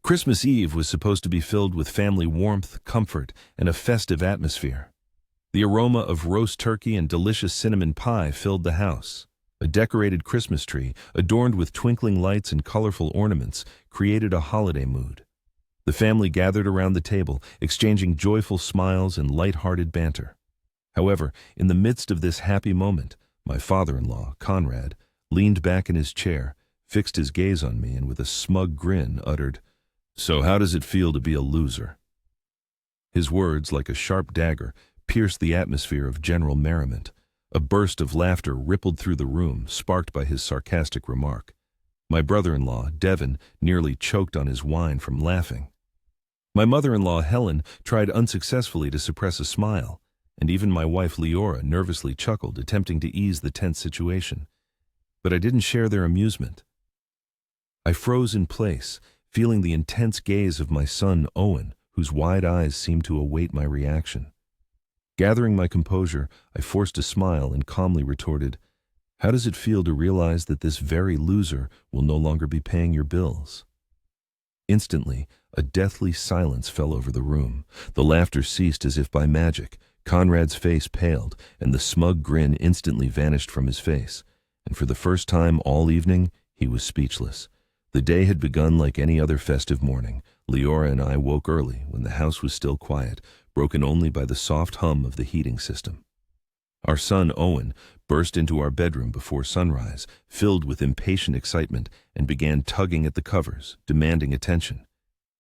Christmas Eve was supposed to be filled with family warmth, comfort, and a festive atmosphere. The aroma of roast turkey and delicious cinnamon pie filled the house. A decorated Christmas tree, adorned with twinkling lights and colorful ornaments, created a holiday mood. The family gathered around the table, exchanging joyful smiles and light-hearted banter. However, in the midst of this happy moment, my father-in-law, Conrad, leaned back in his chair, fixed his gaze on me, and with a smug grin uttered, "So how does it feel to be a loser?" His words, like a sharp dagger, pierced the atmosphere of general merriment. A burst of laughter rippled through the room, sparked by his sarcastic remark. My brother-in-law, Devin, nearly choked on his wine from laughing. My mother-in-law, Helen, tried unsuccessfully to suppress a smile, and even my wife, Leora, nervously chuckled, attempting to ease the tense situation. But I didn't share their amusement. I froze in place, feeling the intense gaze of my son, Owen, whose wide eyes seemed to await my reaction. Gathering my composure, I forced a smile and calmly retorted, "How does it feel to realize that this very loser will no longer be paying your bills?" Instantly, a deathly silence fell over the room. The laughter ceased as if by magic. Conrad's face paled, and the smug grin instantly vanished from his face. And for the first time all evening, he was speechless. The day had begun like any other festive morning. Leora and I woke early, when the house was still quiet, broken only by the soft hum of the heating system. Our son, Owen, burst into our bedroom before sunrise, filled with impatient excitement, and began tugging at the covers, demanding attention.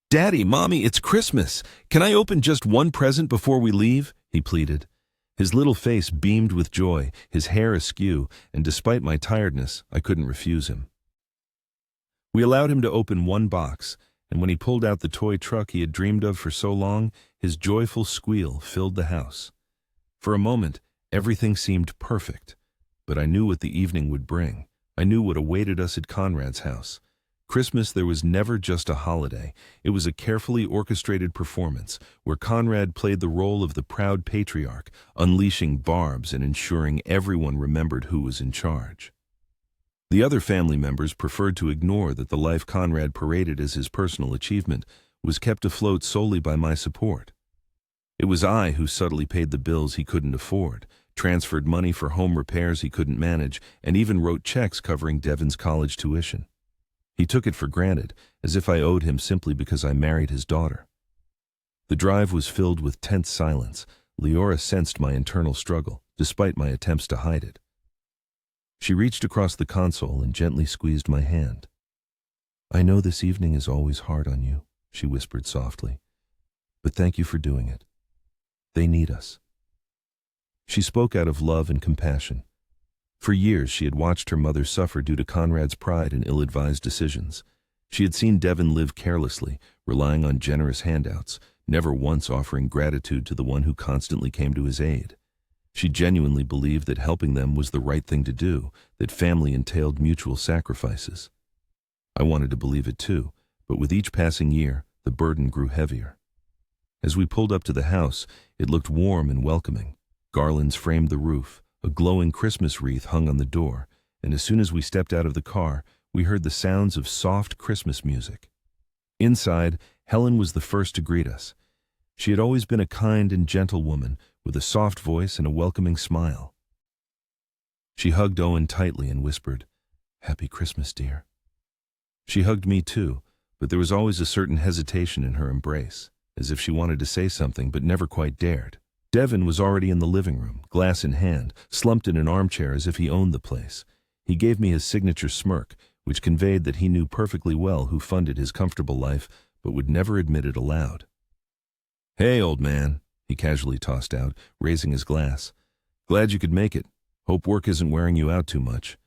"Daddy, Mommy, it's Christmas! Can I open just one present before we leave?" he pleaded. His little face beamed with joy, his hair askew, and despite my tiredness, I couldn't refuse him. We allowed him to open one box, and when he pulled out the toy truck he had dreamed of for so long, his joyful squeal filled the house. For a moment, everything seemed perfect, but I knew what the evening would bring. I knew what awaited us at Conrad's house. Christmas there was never just a holiday. It was a carefully orchestrated performance, where Conrad played the role of the proud patriarch, unleashing barbs and ensuring everyone remembered who was in charge. The other family members preferred to ignore that the life Conrad paraded as his personal achievement was kept afloat solely by my support. It was I who subtly paid the bills he couldn't afford, transferred money for home repairs he couldn't manage, and even wrote checks covering Devin's college tuition. He took it for granted, as if I owed him simply because I married his daughter. The drive was filled with tense silence. Leora sensed my internal struggle, despite my attempts to hide it. She reached across the console and gently squeezed my hand. "I know this evening is always hard on you," she whispered softly, "but thank you for doing it. They need us." She spoke out of love and compassion. For years she had watched her mother suffer due to Conrad's pride and ill-advised decisions. She had seen Devin live carelessly, relying on generous handouts, never once offering gratitude to the one who constantly came to his aid. She genuinely believed that helping them was the right thing to do, that family entailed mutual sacrifices. I wanted to believe it too, but with each passing year, the burden grew heavier. As we pulled up to the house, it looked warm and welcoming. Garlands framed the roof, a glowing Christmas wreath hung on the door, and as soon as we stepped out of the car, we heard the sounds of soft Christmas music. Inside, Helen was the first to greet us. She had always been a kind and gentle woman, with a soft voice and a welcoming smile. She hugged Owen tightly and whispered, "Happy Christmas, dear." She hugged me too, but there was always a certain hesitation in her embrace, as if she wanted to say something but never quite dared. Devin was already in the living room, glass in hand, slumped in an armchair as if he owned the place. He gave me his signature smirk, which conveyed that he knew perfectly well who funded his comfortable life, but would never admit it aloud. "Hey, old man," he casually tossed out, raising his glass. "Glad you could make it. Hope work isn't wearing you out too much."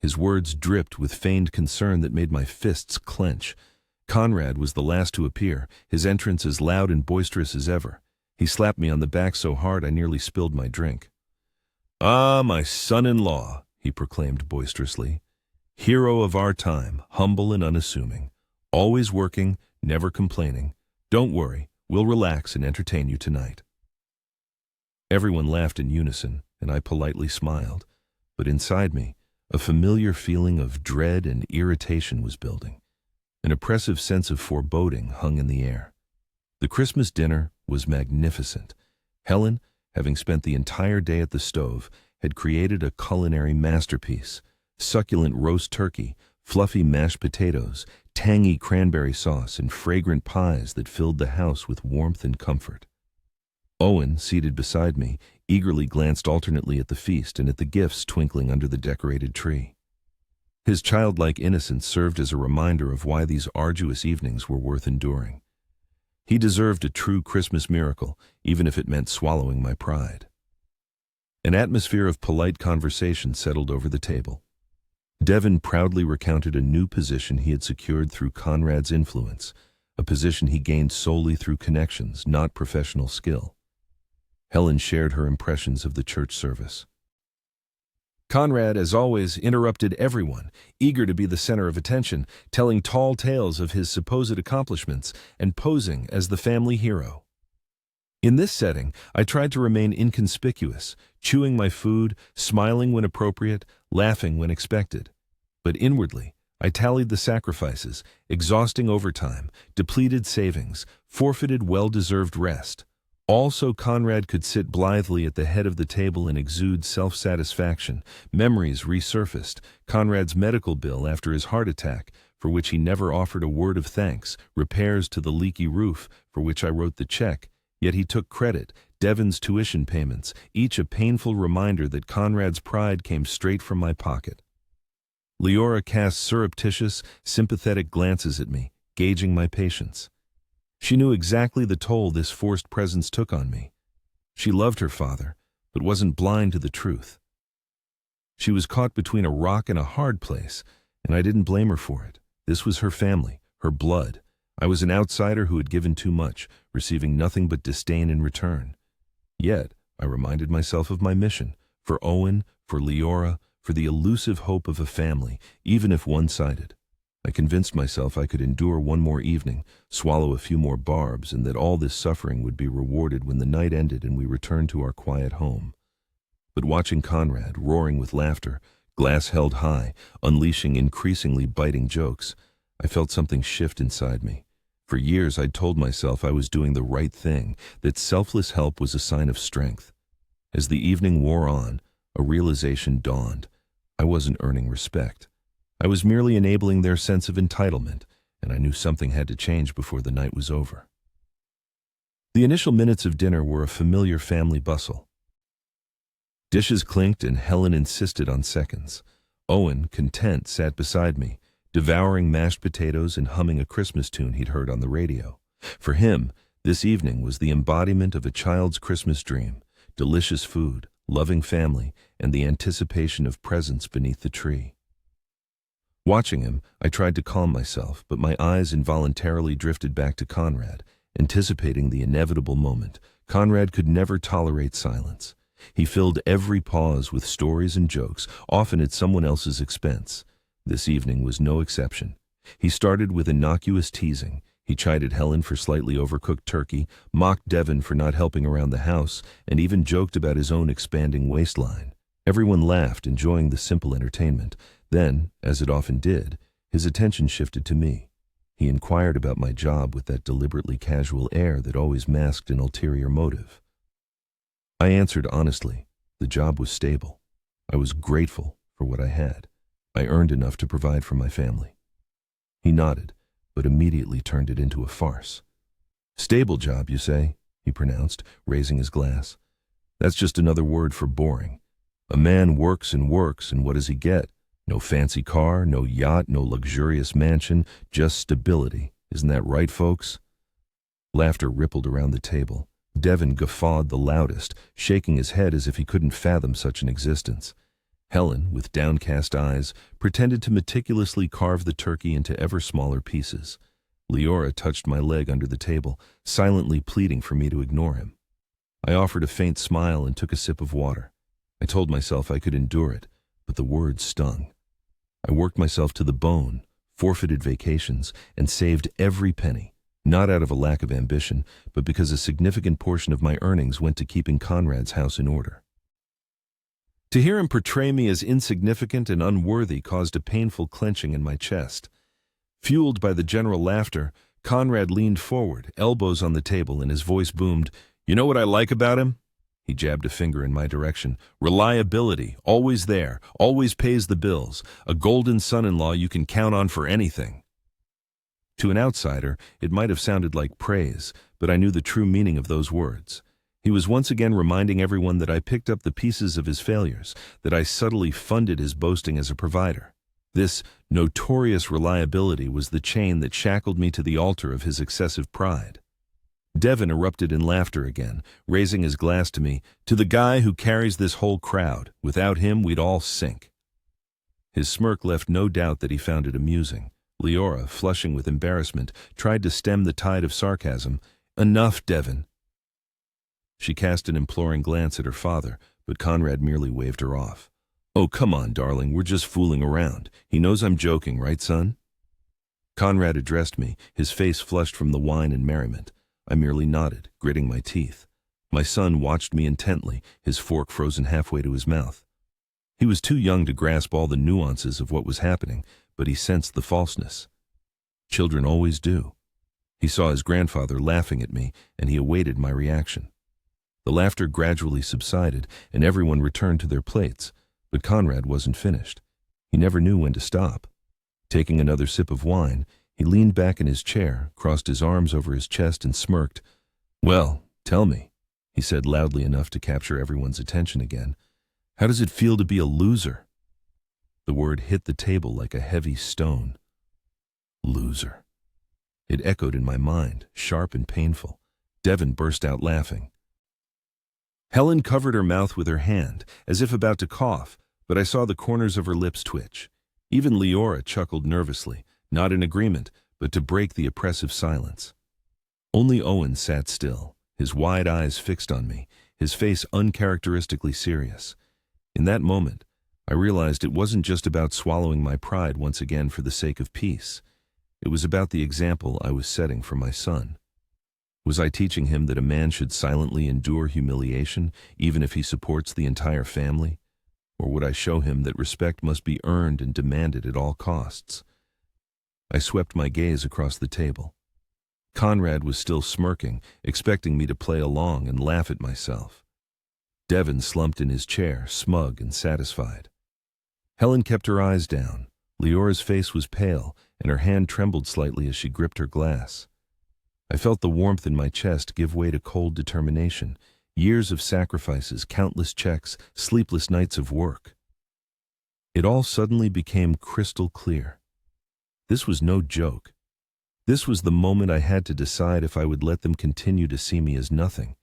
His words dripped with feigned concern that made my fists clench. Conrad was the last to appear, his entrance as loud and boisterous as ever. He slapped me on the back so hard I nearly spilled my drink. "Ah, my son-in-law," he proclaimed boisterously. "Hero of our time, humble and unassuming. Always working, never complaining. Don't worry, we'll relax and entertain you tonight." Everyone laughed in unison, and I politely smiled. But inside me, a familiar feeling of dread and irritation was building. An oppressive sense of foreboding hung in the air. The Christmas dinner was magnificent. Helen, having spent the entire day at the stove, had created a culinary masterpiece: succulent roast turkey, fluffy mashed potatoes, tangy cranberry sauce, and fragrant pies that filled the house with warmth and comfort. Owen, seated beside me, eagerly glanced alternately at the feast and at the gifts twinkling under the decorated tree. His childlike innocence served as a reminder of why these arduous evenings were worth enduring. He deserved a true Christmas miracle, even if it meant swallowing my pride. An atmosphere of polite conversation settled over the table. Devin proudly recounted a new position he had secured through Conrad's influence, a position he gained solely through connections, not professional skill. Helen shared her impressions of the church service. Conrad, as always, interrupted everyone, eager to be the center of attention, telling tall tales of his supposed accomplishments and posing as the family hero. In this setting, I tried to remain inconspicuous, chewing my food, smiling when appropriate, laughing when expected. But inwardly, I tallied the sacrifices, exhausting overtime, depleted savings, forfeited well-deserved rest, all so Conrad could sit blithely at the head of the table and exude self-satisfaction. Memories resurfaced: Conrad's medical bill after his heart attack, for which he never offered a word of thanks, repairs to the leaky roof, for which I wrote the check, yet he took credit, Devin's tuition payments, each a painful reminder that Conrad's pride came straight from my pocket. Leora cast surreptitious, sympathetic glances at me, gauging my patience. She knew exactly the toll this forced presence took on me. She loved her father, but wasn't blind to the truth. She was caught between a rock and a hard place, and I didn't blame her for it. This was her family, her blood. I was an outsider who had given too much, receiving nothing but disdain in return. Yet, I reminded myself of my mission, for Owen, for Leora, for the elusive hope of a family, even if one-sided. I convinced myself I could endure one more evening, swallow a few more barbs, and that all this suffering would be rewarded when the night ended and we returned to our quiet home. But watching Conrad, roaring with laughter, glass held high, unleashing increasingly biting jokes, I felt something shift inside me. For years I'd told myself I was doing the right thing, that selfless help was a sign of strength. As the evening wore on, a realization dawned. I wasn't earning respect. I was merely enabling their sense of entitlement, and I knew something had to change before the night was over. The initial minutes of dinner were a familiar family bustle. Dishes clinked and Helen insisted on seconds. Owen, content, sat beside me, devouring mashed potatoes and humming a Christmas tune he'd heard on the radio. For him, this evening was the embodiment of a child's Christmas dream: delicious food, loving family, and the anticipation of presents beneath the tree. Watching him, I tried to calm myself, but my eyes involuntarily drifted back to Conrad, anticipating the inevitable moment. Conrad could never tolerate silence. He filled every pause with stories and jokes, often at someone else's expense. This evening was no exception. He started with innocuous teasing. He chided Helen for slightly overcooked turkey, mocked Devin for not helping around the house, and even joked about his own expanding waistline. Everyone laughed, enjoying the simple entertainment. Then, as it often did, his attention shifted to me. He inquired about my job with that deliberately casual air that always masked an ulterior motive. I answered honestly. The job was stable. I was grateful for what I had. I earned enough to provide for my family. He nodded, but immediately turned it into a farce. "Stable job, you say?" he pronounced, raising his glass. "That's just another word for boring. A man works, and what does he get? No fancy car, no yacht, no luxurious mansion, just stability. Isn't that right, folks?" Laughter rippled around the table. Devin guffawed the loudest, shaking his head as if he couldn't fathom such an existence. Helen, with downcast eyes, pretended to meticulously carve the turkey into ever smaller pieces. Leora touched my leg under the table, silently pleading for me to ignore him. I offered a faint smile and took a sip of water. I told myself I could endure it, but the words stung. I worked myself to the bone, forfeited vacations, and saved every penny, not out of a lack of ambition, but because a significant portion of my earnings went to keeping Conrad's house in order. To hear him portray me as insignificant and unworthy caused a painful clenching in my chest. Fueled by the general laughter, Conrad leaned forward, elbows on the table, and his voice boomed, "You know what I like about him?" He jabbed a finger in my direction. "Reliability, always there, always pays the bills, a golden son-in-law you can count on for anything." To an outsider, it might have sounded like praise, but I knew the true meaning of those words. He was once again reminding everyone that I picked up the pieces of his failures, that I subtly funded his boasting as a provider. This notorious reliability was the chain that shackled me to the altar of his excessive pride. Devin erupted in laughter again, raising his glass to me, "To the guy who carries this whole crowd. Without him, we'd all sink." His smirk left no doubt that he found it amusing. Leora, flushing with embarrassment, tried to stem the tide of sarcasm. "Enough, Devin." She cast an imploring glance at her father, but Conrad merely waved her off. "Oh, come on, darling, we're just fooling around. He knows I'm joking, right, son?" Conrad addressed me, his face flushed from the wine and merriment. I merely nodded, gritting my teeth. My son watched me intently, his fork frozen halfway to his mouth. He was too young to grasp all the nuances of what was happening, but he sensed the falseness. Children always do. He saw his grandfather laughing at me, and he awaited my reaction. The laughter gradually subsided, and everyone returned to their plates, but Conrad wasn't finished. He never knew when to stop. Taking another sip of wine, he leaned back in his chair, crossed his arms over his chest, and smirked. "Well, tell me," he said loudly enough to capture everyone's attention again. "How does it feel to be a loser?" The word hit the table like a heavy stone. Loser. It echoed in my mind, sharp and painful. Devin burst out laughing. Helen covered her mouth with her hand, as if about to cough, but I saw the corners of her lips twitch. Even Leora chuckled nervously, not in agreement, but to break the oppressive silence. Only Owen sat still, his wide eyes fixed on me, his face uncharacteristically serious. In that moment, I realized it wasn't just about swallowing my pride once again for the sake of peace. It was about the example I was setting for my son. Was I teaching him that a man should silently endure humiliation, even if he supports the entire family? Or would I show him that respect must be earned and demanded at all costs? I swept my gaze across the table. Conrad was still smirking, expecting me to play along and laugh at myself. Devin slumped in his chair, smug and satisfied. Helen kept her eyes down. Leora's face was pale, and her hand trembled slightly as she gripped her glass. I felt the warmth in my chest give way to cold determination. Years of sacrifices, countless checks, sleepless nights of work. It all suddenly became crystal clear. This was no joke. This was the moment I had to decide if I would let them continue to see me as nothing.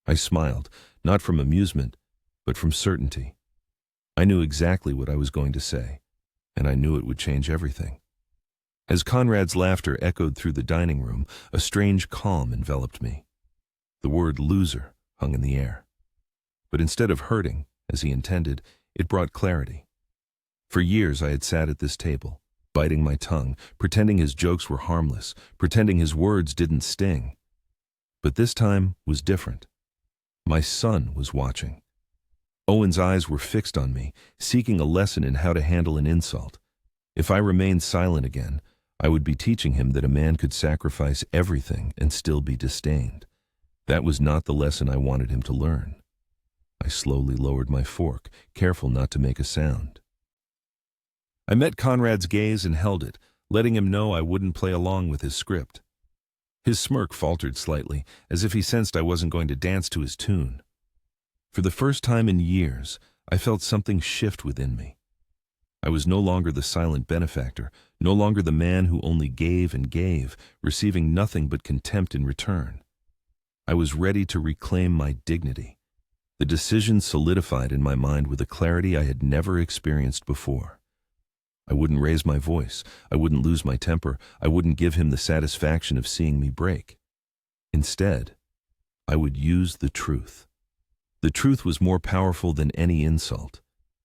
I smiled, not from amusement, but from certainty. I knew exactly what I was going to say, and I knew it would change everything. As Conrad's laughter echoed through the dining room, a strange calm enveloped me. The word loser hung in the air. But instead of hurting, as he intended, it brought clarity. For years I had sat at this table, biting my tongue, pretending his jokes were harmless, pretending his words didn't sting. But this time was different. My son was watching. Owen's eyes were fixed on me, seeking a lesson in how to handle an insult. If I remained silent again, I would be teaching him that a man could sacrifice everything and still be disdained. That was not the lesson I wanted him to learn. I slowly lowered my fork, careful not to make a sound. I met Conrad's gaze and held it, letting him know I wouldn't play along with his script. His smirk faltered slightly, as if he sensed I wasn't going to dance to his tune. For the first time in years, I felt something shift within me. I was no longer the silent benefactor, no longer the man who only gave and gave, receiving nothing but contempt in return. I was ready to reclaim my dignity. The decision solidified in my mind with a clarity I had never experienced before. I wouldn't raise my voice, I wouldn't lose my temper, I wouldn't give him the satisfaction of seeing me break. Instead, I would use the truth. The truth was more powerful than any insult.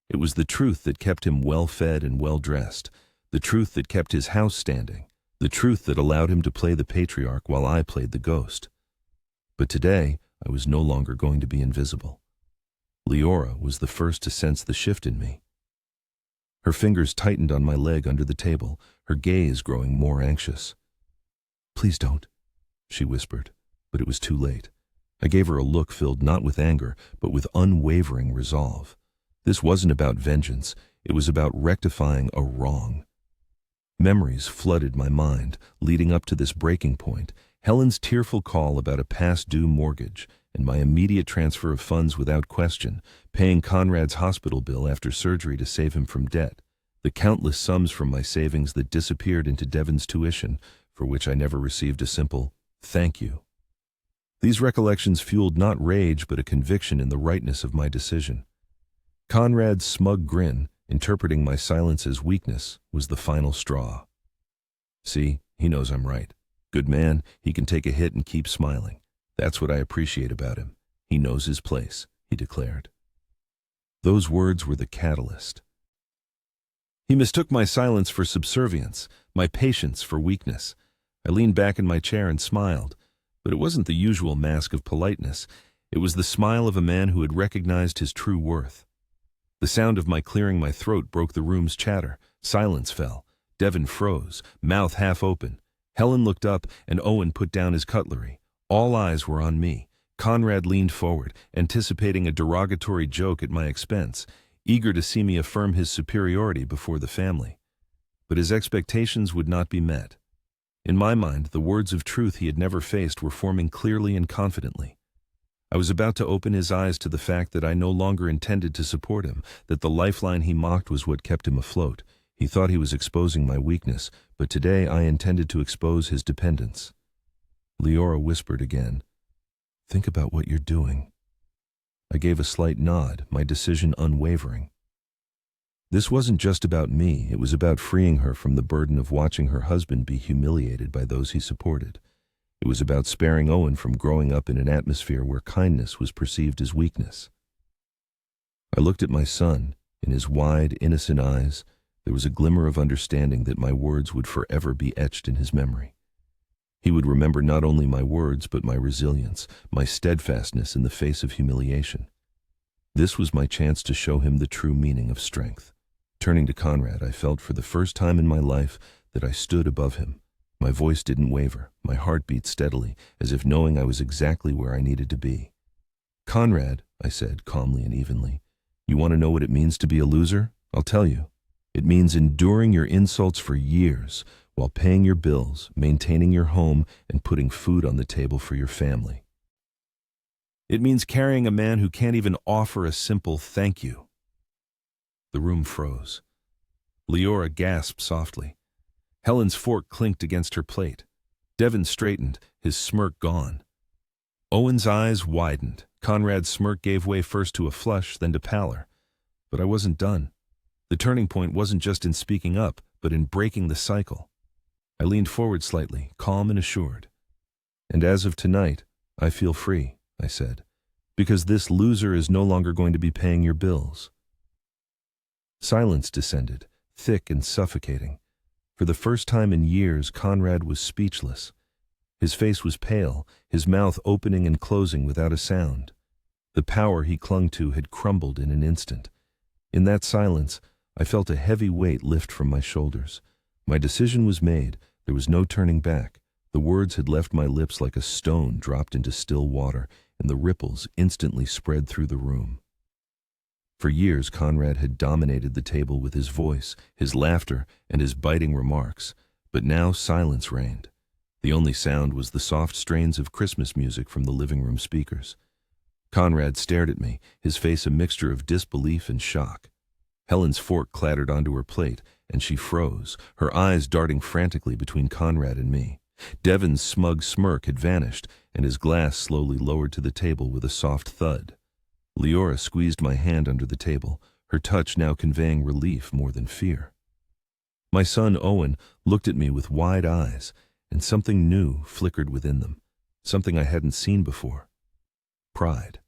It was the truth that kept him well-fed and well-dressed, the truth that kept his house standing, the truth that allowed him to play the patriarch while I played the ghost. But today, I was no longer going to be invisible. Leora was the first to sense the shift in me. Her fingers tightened on my leg under the table, her gaze growing more anxious. "Please don't," she whispered, but it was too late. I gave her a look filled not with anger, but with unwavering resolve. This wasn't about vengeance, it was about rectifying a wrong. Memories flooded my mind, leading up to this breaking point. Helen's tearful call about a past-due mortgage, and my immediate transfer of funds without question, paying Conrad's hospital bill after surgery to save him from debt, the countless sums from my savings that disappeared into Devon's tuition, for which I never received a simple thank you. These recollections fueled not rage but a conviction in the rightness of my decision. Conrad's smug grin, interpreting my silence as weakness, was the final straw. "See, he knows I'm right. Good man, he can take a hit and keep smiling. That's what I appreciate about him. He knows his place," he declared. Those words were the catalyst. He mistook my silence for subservience, my patience for weakness. I leaned back in my chair and smiled, but it wasn't the usual mask of politeness. It was the smile of a man who had recognized his true worth. The sound of my clearing my throat broke the room's chatter. Silence fell. Devon froze, mouth half open. Helen looked up, and Owen put down his cutlery. All eyes were on me. Conrad leaned forward, anticipating a derogatory joke at my expense, eager to see me affirm his superiority before the family. But his expectations would not be met. In my mind, the words of truth he had never faced were forming clearly and confidently. I was about to open his eyes to the fact that I no longer intended to support him, that the lifeline he mocked was what kept him afloat. He thought he was exposing my weakness, but today I intended to expose his dependence. Leora whispered again, "Think about what you're doing." I gave a slight nod, my decision unwavering. This wasn't just about me, it was about freeing her from the burden of watching her husband be humiliated by those he supported. It was about sparing Owen from growing up in an atmosphere where kindness was perceived as weakness. I looked at my son. In his wide, innocent eyes, there was a glimmer of understanding that my words would forever be etched in his memory. He would remember not only my words, but my resilience, my steadfastness in the face of humiliation. This was my chance to show him the true meaning of strength. Turning to Conrad, I felt for the first time in my life that I stood above him. My voice didn't waver, my heart beat steadily, as if knowing I was exactly where I needed to be. "Conrad," I said calmly and evenly, "you want to know what it means to be a loser? I'll tell you. It means enduring your insults for years, while paying your bills, maintaining your home, and putting food on the table for your family. It means carrying a man who can't even offer a simple thank you." The room froze. Leora gasped softly. Helen's fork clinked against her plate. Devon straightened, his smirk gone. Owen's eyes widened. Conrad's smirk gave way first to a flush, then to pallor. But I wasn't done. The turning point wasn't just in speaking up, but in breaking the cycle. I leaned forward slightly, calm and assured. "And as of tonight, I feel free," I said, "because this loser is no longer going to be paying your bills." Silence descended, thick and suffocating. For the first time in years, Conrad was speechless. His face was pale, his mouth opening and closing without a sound. The power he clung to had crumbled in an instant. In that silence, I felt a heavy weight lift from my shoulders. My decision was made. There was no turning back. The words had left my lips like a stone dropped into still water, and the ripples instantly spread through the room. For years, Conrad had dominated the table with his voice, his laughter, and his biting remarks, but now silence reigned. The only sound was the soft strains of Christmas music from the living room speakers. Conrad stared at me, his face a mixture of disbelief and shock. Helen's fork clattered onto her plate, and she froze, her eyes darting frantically between Conrad and me. Devon's smug smirk had vanished, and his glass slowly lowered to the table with a soft thud. Leora squeezed my hand under the table, her touch now conveying relief more than fear. My son Owen looked at me with wide eyes, and something new flickered within them, something I hadn't seen before. Pride.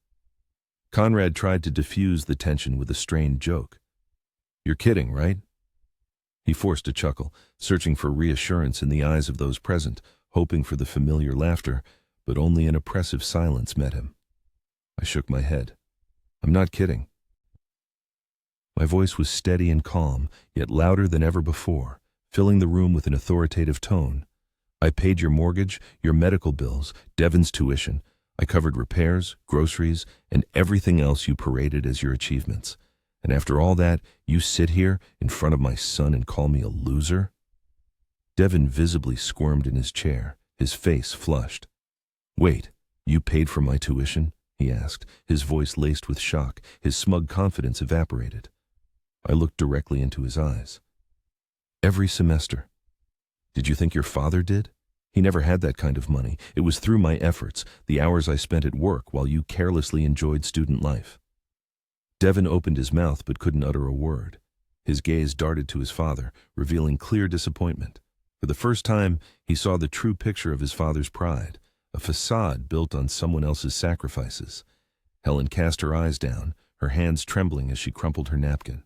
Conrad tried to diffuse the tension with a strained joke. "You're kidding, right?" He forced a chuckle, searching for reassurance in the eyes of those present, hoping for the familiar laughter, but only an oppressive silence met him. I shook my head. "I'm not kidding." My voice was steady and calm, yet louder than ever before, filling the room with an authoritative tone. I paid your mortgage, your medical bills, Devon's tuition. I covered repairs, groceries, and everything else you paraded as your achievements. And after all that, you sit here in front of my son and call me a loser? Devon visibly squirmed in his chair, his face flushed. Wait, you paid for my tuition? He asked, his voice laced with shock, his smug confidence evaporated. I looked directly into his eyes. Every semester. Did you think your father did? He never had that kind of money. It was through my efforts, the hours I spent at work while you carelessly enjoyed student life. Devon opened his mouth but couldn't utter a word. His gaze darted to his father, revealing clear disappointment. For the first time, he saw the true picture of his father's pride, a facade built on someone else's sacrifices. Helen cast her eyes down, her hands trembling as she crumpled her napkin.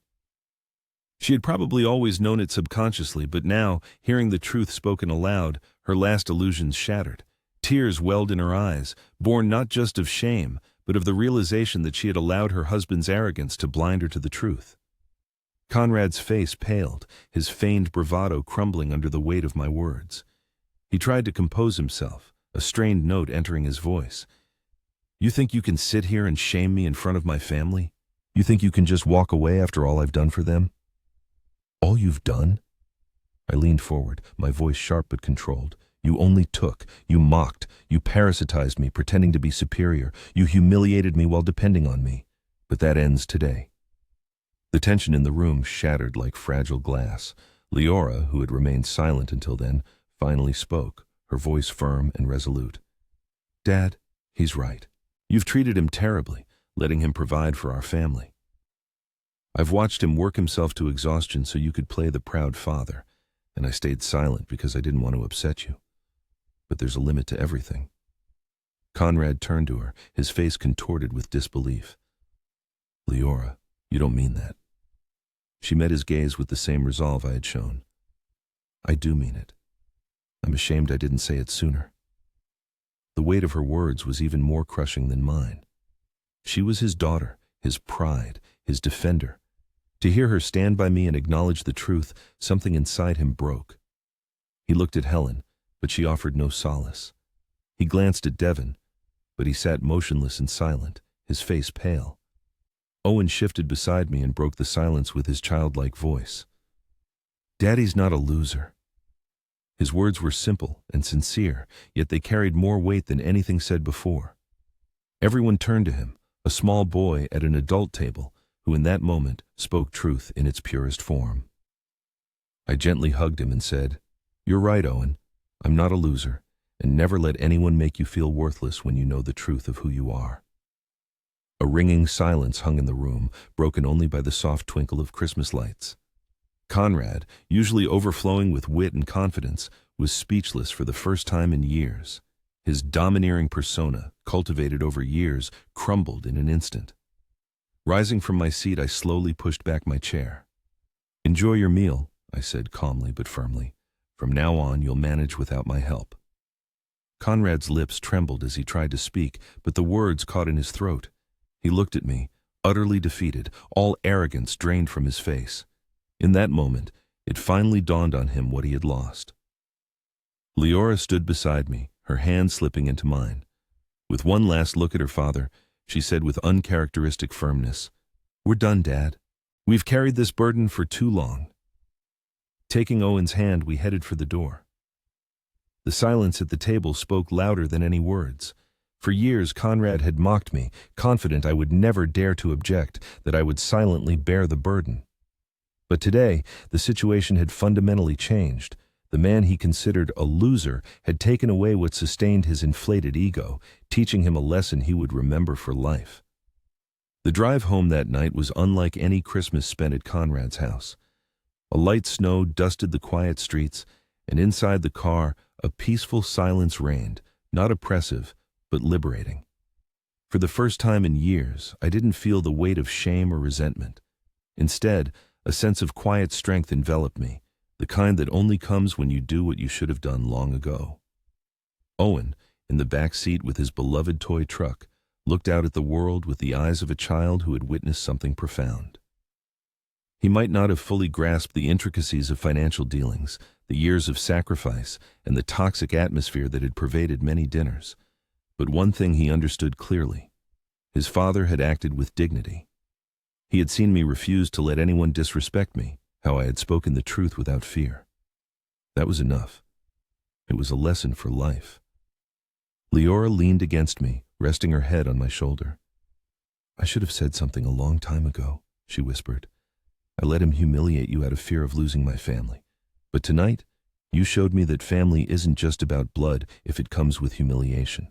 She had probably always known it subconsciously, but now, hearing the truth spoken aloud, her last illusions shattered. Tears welled in her eyes, born not just of shame, but of the realization that she had allowed her husband's arrogance to blind her to the truth. Conrad's face paled, his feigned bravado crumbling under the weight of my words. He tried to compose himself, a strained note entering his voice. You think you can sit here and shame me in front of my family? You think you can just walk away after all I've done for them? All you've done? I leaned forward, my voice sharp but controlled. You only took, you mocked, you parasitized me, pretending to be superior. You humiliated me while depending on me. But that ends today. The tension in the room shattered like fragile glass. Leora, who had remained silent until then, finally spoke, her voice firm and resolute. Dad, he's right. You've treated him terribly, letting him provide for our family. I've watched him work himself to exhaustion so you could play the proud father, and I stayed silent because I didn't want to upset you. But there's a limit to everything. Conrad turned to her, his face contorted with disbelief. Leora, you don't mean that. She met his gaze with the same resolve I had shown. I do mean it. I'm ashamed I didn't say it sooner. The weight of her words was even more crushing than mine. She was his daughter, his pride, his defender. To hear her stand by me and acknowledge the truth, something inside him broke. He looked at Helen, but she offered no solace. He glanced at Devon, but he sat motionless and silent, his face pale. Owen shifted beside me and broke the silence with his childlike voice. Daddy's not a loser. His words were simple and sincere, yet they carried more weight than anything said before. Everyone turned to him, a small boy at an adult table, who in that moment spoke truth in its purest form. I gently hugged him and said, You're right, Owen. I'm not a loser, and never let anyone make you feel worthless when you know the truth of who you are. A ringing silence hung in the room, broken only by the soft twinkle of Christmas lights. Conrad, usually overflowing with wit and confidence, was speechless for the first time in years. His domineering persona, cultivated over years, crumbled in an instant. Rising from my seat, I slowly pushed back my chair. Enjoy your meal, I said calmly but firmly. From now on, you'll manage without my help. Conrad's lips trembled as he tried to speak, but the words caught in his throat. He looked at me, utterly defeated, all arrogance drained from his face. In that moment, it finally dawned on him what he had lost. Leora stood beside me, her hand slipping into mine. With one last look at her father, she said with uncharacteristic firmness, We're done, Dad. We've carried this burden for too long. Taking Owen's hand, we headed for the door. The silence at the table spoke louder than any words. For years, Conrad had mocked me, confident I would never dare to object, that I would silently bear the burden. But today, the situation had fundamentally changed. The man he considered a loser had taken away what sustained his inflated ego, teaching him a lesson he would remember for life. The drive home that night was unlike any Christmas spent at Conrad's house. A light snow dusted the quiet streets, and inside the car, a peaceful silence reigned, not oppressive, but liberating. For the first time in years, I didn't feel the weight of shame or resentment. Instead, a sense of quiet strength enveloped me, the kind that only comes when you do what you should have done long ago. Owen, in the back seat with his beloved toy truck, looked out at the world with the eyes of a child who had witnessed something profound. He might not have fully grasped the intricacies of financial dealings, the years of sacrifice, and the toxic atmosphere that had pervaded many dinners. But one thing he understood clearly. His father had acted with dignity. He had seen me refuse to let anyone disrespect me, how I had spoken the truth without fear. That was enough. It was a lesson for life. Leora leaned against me, resting her head on my shoulder. "I should have said something a long time ago," she whispered. "I let him humiliate you out of fear of losing my family. But tonight, you showed me that family isn't just about blood if it comes with humiliation.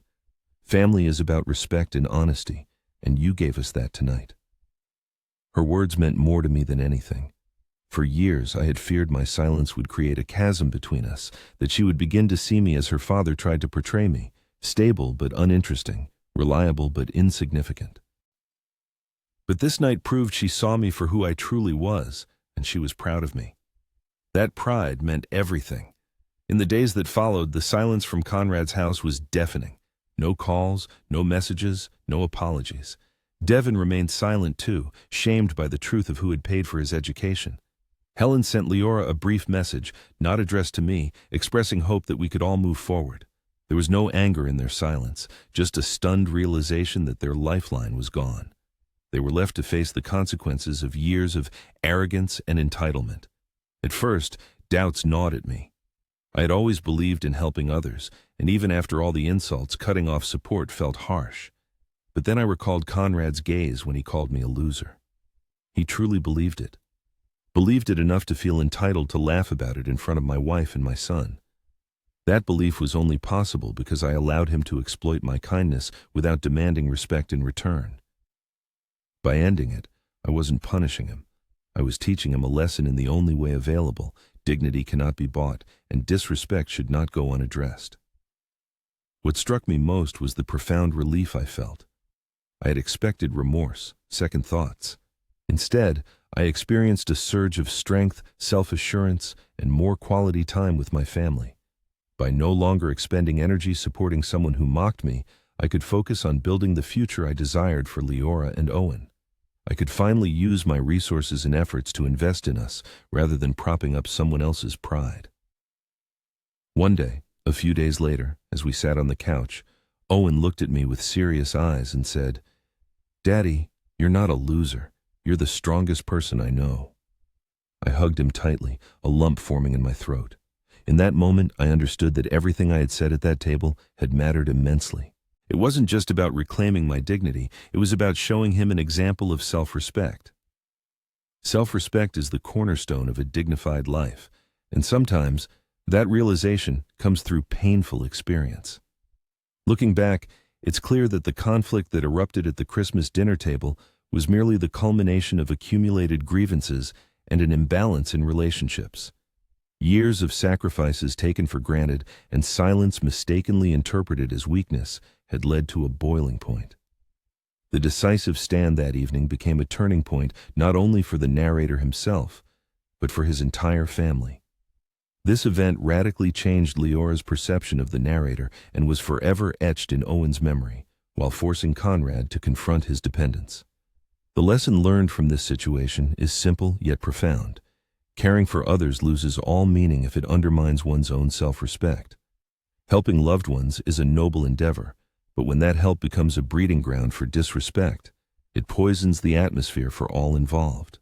Family is about respect and honesty, and you gave us that tonight." Her words meant more to me than anything. For years, I had feared my silence would create a chasm between us, that she would begin to see me as her father tried to portray me, stable but uninteresting, reliable but insignificant. But this night proved she saw me for who I truly was, and she was proud of me. That pride meant everything. In the days that followed, the silence from Conrad's house was deafening. No calls, no messages, no apologies. Devin remained silent too, shamed by the truth of who had paid for his education. Helen sent Leora a brief message, not addressed to me, expressing hope that we could all move forward. There was no anger in their silence, just a stunned realization that their lifeline was gone. They were left to face the consequences of years of arrogance and entitlement. At first, doubts gnawed at me. I had always believed in helping others, and even after all the insults, cutting off support felt harsh. But then I recalled Conrad's gaze when he called me a loser. He truly believed it. Believed it enough to feel entitled to laugh about it in front of my wife and my son. That belief was only possible because I allowed him to exploit my kindness without demanding respect in return. By ending it, I wasn't punishing him. I was teaching him a lesson in the only way available. Dignity cannot be bought, and disrespect should not go unaddressed. What struck me most was the profound relief I felt. I had expected remorse, second thoughts. Instead, I experienced a surge of strength, self-assurance, and more quality time with my family. By no longer expending energy supporting someone who mocked me, I could focus on building the future I desired for Leora and Owen. I could finally use my resources and efforts to invest in us, rather than propping up someone else's pride. One day, a few days later, as we sat on the couch, Owen looked at me with serious eyes and said, "Daddy, you're not a loser. You're the strongest person I know." I hugged him tightly, a lump forming in my throat. In that moment, I understood that everything I had said at that table had mattered immensely. It wasn't just about reclaiming my dignity, it was about showing him an example of self-respect. Self-respect is the cornerstone of a dignified life, and sometimes that realization comes through painful experience. Looking back, it's clear that the conflict that erupted at the Christmas dinner table was merely the culmination of accumulated grievances and an imbalance in relationships. Years of sacrifices taken for granted and silence mistakenly interpreted as weakness had led to a boiling point. The decisive stand that evening became a turning point not only for the narrator himself, but for his entire family. This event radically changed Leora's perception of the narrator and was forever etched in Owen's memory, while forcing Conrad to confront his dependence. The lesson learned from this situation is simple yet profound. Caring for others loses all meaning if it undermines one's own self-respect. Helping loved ones is a noble endeavor, but when that help becomes a breeding ground for disrespect, it poisons the atmosphere for all involved.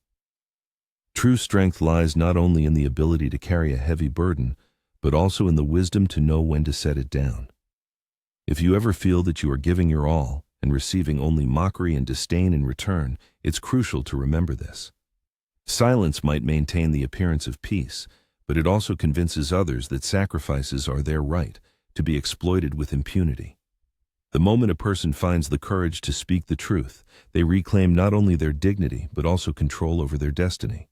True strength lies not only in the ability to carry a heavy burden, but also in the wisdom to know when to set it down. If you ever feel that you are giving your all and receiving only mockery and disdain in return, it's crucial to remember this. Silence might maintain the appearance of peace, but it also convinces others that sacrifices are their right, to be exploited with impunity. The moment a person finds the courage to speak the truth, they reclaim not only their dignity, but also control over their destiny.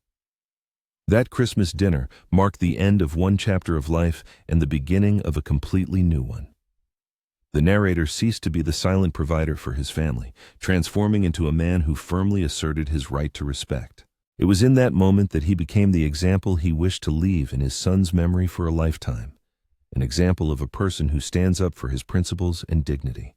That Christmas dinner marked the end of one chapter of life and the beginning of a completely new one. The narrator ceased to be the silent provider for his family, transforming into a man who firmly asserted his right to respect. It was in that moment that he became the example he wished to leave in his son's memory for a lifetime, an example of a person who stands up for his principles and dignity.